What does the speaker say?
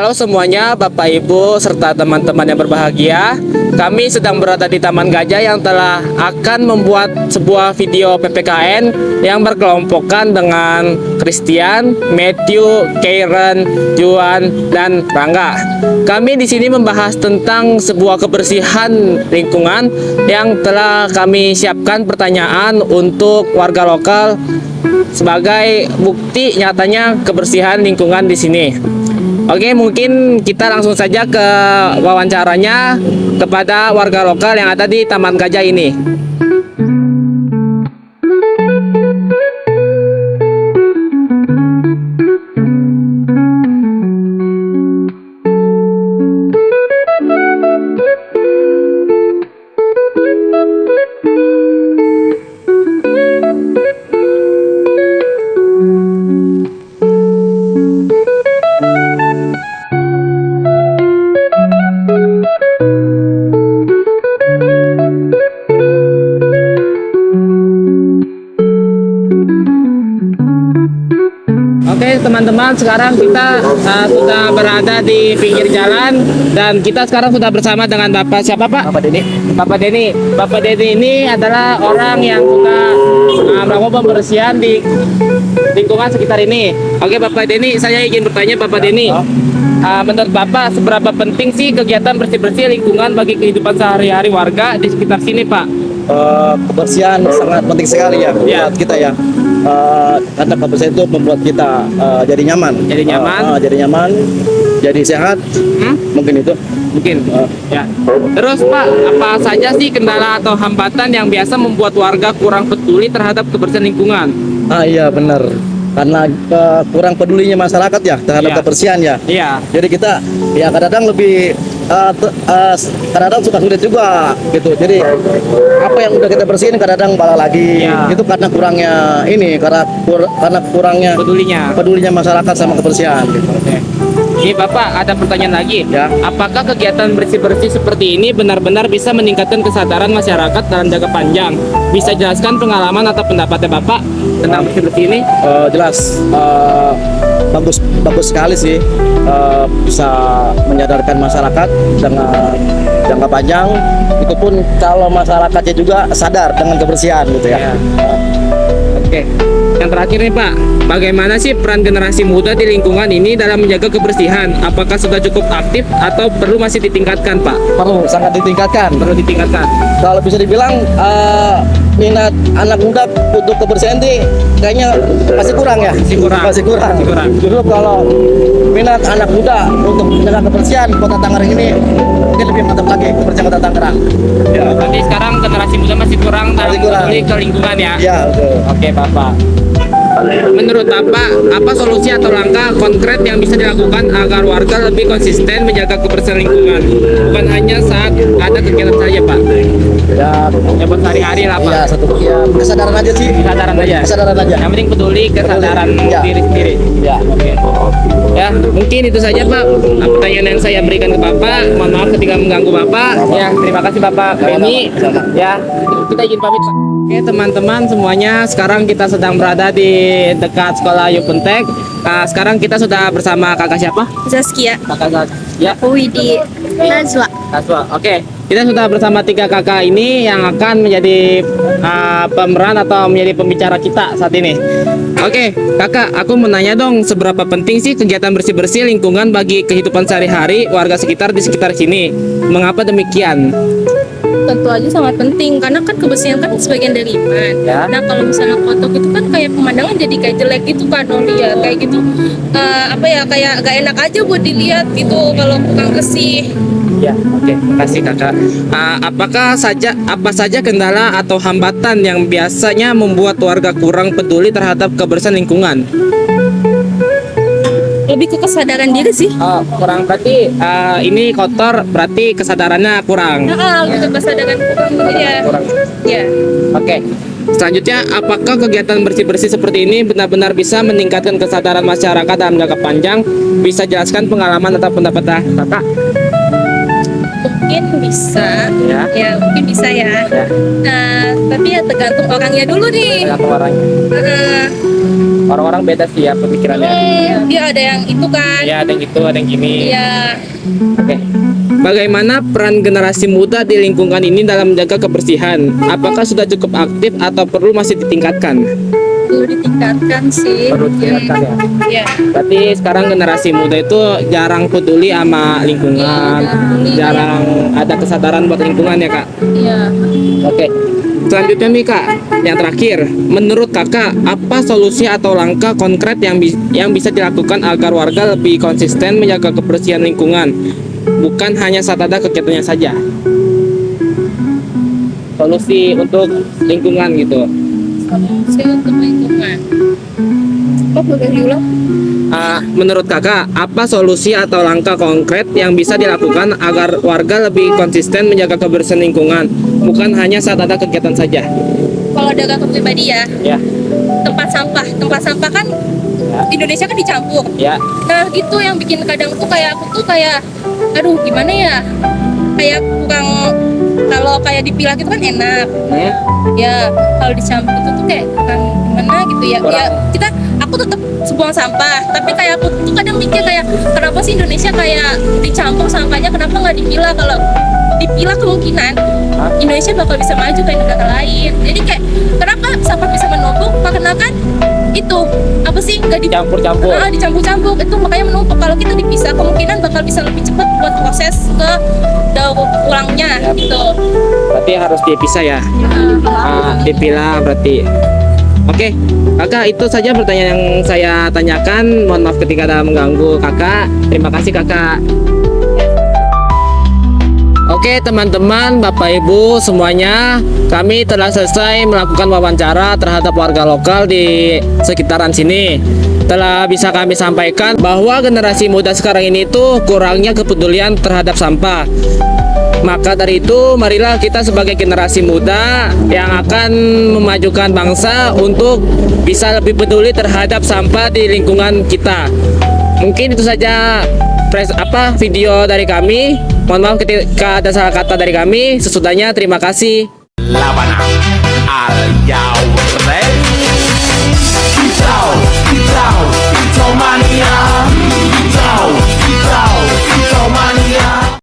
Halo semuanya, Bapak Ibu serta teman-teman yang berbahagia. Kami sedang berada di Taman Gajah yang telah akan membuat sebuah video PPKN yang berkelompokkan dengan Christian, Matthew, Karen, Juan, dan Rangga. Kami di sini membahas tentang sebuah kebersihan lingkungan yang telah kami siapkan pertanyaan untuk warga lokal sebagai bukti nyatanya kebersihan lingkungan di sini. Oke, mungkin kita langsung saja ke wawancaranya kepada warga lokal yang ada di Taman Gajah ini. Oke teman-teman, sekarang kita sudah berada di pinggir jalan dan kita sekarang sudah bersama dengan Bapak siapa Pak? Bapak Denny. Bapak Denny. Bapak Denny ini adalah orang yang suka melakukan pembersihan di lingkungan sekitar ini. Oke Bapak Denny, saya ingin bertanya Bapak Denny, menurut Bapak seberapa penting sih kegiatan bersih-bersih lingkungan bagi kehidupan sehari-hari warga di sekitar sini Pak? Kebersihan sangat penting sekali ya buat kita ya. Karena kebersihan itu membuat kita jadi nyaman, jadi sehat. Mungkin itu. Ya. Terus Pak, apa saja sih kendala atau hambatan yang biasa membuat warga kurang peduli terhadap kebersihan lingkungan? Iya benar. Karena kurang pedulinya masyarakat ya terhadap kebersihan ya. Iya. Jadi kita ya kadang-kadang lebih kadang-kadang suka sulit juga gitu. Jadi apa yang udah kita bersihin kadang-kadang bala lagi. Itu karena kurangnya karena kurangnya pedulinya masyarakat sama kebersihan gitu. Ini Bapak ada pertanyaan lagi ya. Apakah kegiatan bersih-bersih seperti ini benar-benar bisa meningkatkan kesadaran masyarakat dalam jangka panjang? Bisa jelaskan pengalaman atau pendapatnya Bapak tentang bersih-bersih ini? Jelas bagus sekali sih, bisa menyadarkan masyarakat dengan jangka panjang. Itu pun kalau masyarakatnya juga sadar dengan kebersihan gitu ya. Oke. Yang terakhir nih Pak, bagaimana sih peran generasi muda di lingkungan ini dalam menjaga kebersihan? Apakah sudah cukup aktif atau perlu masih ditingkatkan Pak? Perlu, sangat ditingkatkan. Perlu ditingkatkan. Kalau bisa dibilang minat anak muda untuk kebersihan ini kayaknya masih kurang ya. Masih kurang. Dulu kalau minat anak muda untuk menjaga kebersihan Kota Tangerang ini mungkin lebih mantap lagi kebersihan Kota Tangerang. Ya. Berarti sekarang generasi muda masih kurang dalam peduli ke lingkungan ya? Iya, betul. Oke Bapak. Menurut Bapak, apa solusi atau langkah konkret yang bisa dilakukan agar warga lebih konsisten menjaga kebersihan lingkungan? Bukan hanya saat ada kegiatan saja Pak. Ya buat sehari-hari lah Pak. Ya, kesadaran aja sih. Kesadaran aja. Yang penting peduli kesadaran diri sendiri. Ya. Oke. Ya, mungkin itu saja Pak pertanyaan yang saya berikan ke Bapak. Mohon maaf ketika mengganggu Bapak. Ya, terima kasih Bapak Benny. Ya, kita izin pamit Pak. Oke teman-teman semuanya, sekarang kita sedang berada di dekat sekolah Yupentek. Sekarang kita sudah bersama kakak siapa? Zaskia. Kakak Zaskia. Widi. Nazwa. Oke, kita sudah bersama 3 kakak ini yang akan menjadi pemeran atau menjadi pembicara kita saat ini. Oke, kakak, aku menanya dong, seberapa penting sih kegiatan bersih-bersih lingkungan bagi kehidupan sehari-hari warga sekitar di sekitar sini? Mengapa demikian? Tentu aja sangat penting karena kan kebersihan kan sebagian dari iman. Ya. Nah kalau misalnya kotor itu kan kayak pemandangan jadi kayak jelek gitu kan, lihat kayak gitu kayak gak enak aja buat dilihat gitu kalau kurang bersih. Ya, oke, kasih kakak. Apa saja kendala atau hambatan yang biasanya membuat warga kurang peduli terhadap kebersihan lingkungan? Lebih ke kesadaran diri sih. Kurang berarti ini kotor berarti kesadarannya kurang. Gitu kesadaran kurang ya. Ya. Oke. Selanjutnya, apakah kegiatan bersih-bersih seperti ini benar-benar bisa meningkatkan kesadaran masyarakat dalam jangka panjang? Bisa jelaskan pengalaman atau pendapat kakak? mungkin bisa. Ya, mungkin bisa ya. Ya. Tapi ya tergantung orangnya dulu nih. Tergantung orangnya. Heeh. Orang-orang beda sih ya pemikirannya. Dia ada yang itu kan. Ya, ada yang gitu, ada yang gini. Iya. Oke. Bagaimana peran generasi muda di lingkungan ini dalam menjaga kebersihan? Apakah sudah cukup aktif atau perlu masih ditingkatkan? Perlu ditingkatkan sih. Perlu ditingkatkan ya. Iya. Berarti sekarang generasi muda itu jarang peduli sama lingkungan, Iya, peduli. jarang ada kesadaran buat lingkungan ya kak. Iya. Oke. Selanjutnya nih kak, yang terakhir, menurut kakak apa solusi atau langkah konkret yang bisa dilakukan agar warga lebih konsisten menjaga kebersihan lingkungan, bukan hanya saat ada kegiatannya saja? Solusi untuk lingkungan gitu. Solusi untuk lingkungan. Kok boleh diulang? Menurut kakak, apa solusi atau langkah konkret yang bisa dilakukan agar warga lebih konsisten menjaga kebersihan lingkungan, bukan hanya saat ada kegiatan saja? Kalau dari aku pribadi ya, Ya, tempat sampah kan Indonesia kan dicampur. ya, Nah gitu yang bikin kadang tuh kayak aku tuh kayak, aduh gimana ya, kayak kurang, kalau kayak dipilah gitu kan enak, ya kalau dicampur itu tuh kayak kurang gimana gitu ya. Ya aku tetap buang sampah, tapi kayak aku tuh kadang mikir kayak kenapa sih Indonesia kayak dicampur sampahnya, kenapa nggak dipilah? Kalau dipilah kemungkinan Indonesia bakal bisa maju kayak negara lain. Jadi kayak kenapa sampah bisa menumpuk? Karena kan itu apa sih nggak Dicampur-campur. dicampur-campur itu makanya menumpuk. Kalau kita dipisah kemungkinan bakal bisa lebih cepat buat proses ke daur ulangnya gitu. berarti harus dipisah ya. Dipilah berarti. Oke, kakak, itu saja pertanyaan yang saya tanyakan. Mohon maaf ketika ada mengganggu kakak. Terima kasih kakak. Oke teman-teman, Bapak Ibu semuanya, kami telah selesai melakukan wawancara terhadap warga lokal di sekitaran sini. Telah bisa kami sampaikan bahwa generasi muda sekarang ini tuh kurangnya kepedulian terhadap sampah. Maka dari itu, marilah kita sebagai generasi muda yang akan memajukan bangsa untuk bisa lebih peduli terhadap sampah di lingkungan kita. Mungkin itu saja video dari kami. Mohon maaf ketika ada salah kata dari kami. Sesudahnya, terima kasih. Labana, are you ready? It's out, mania.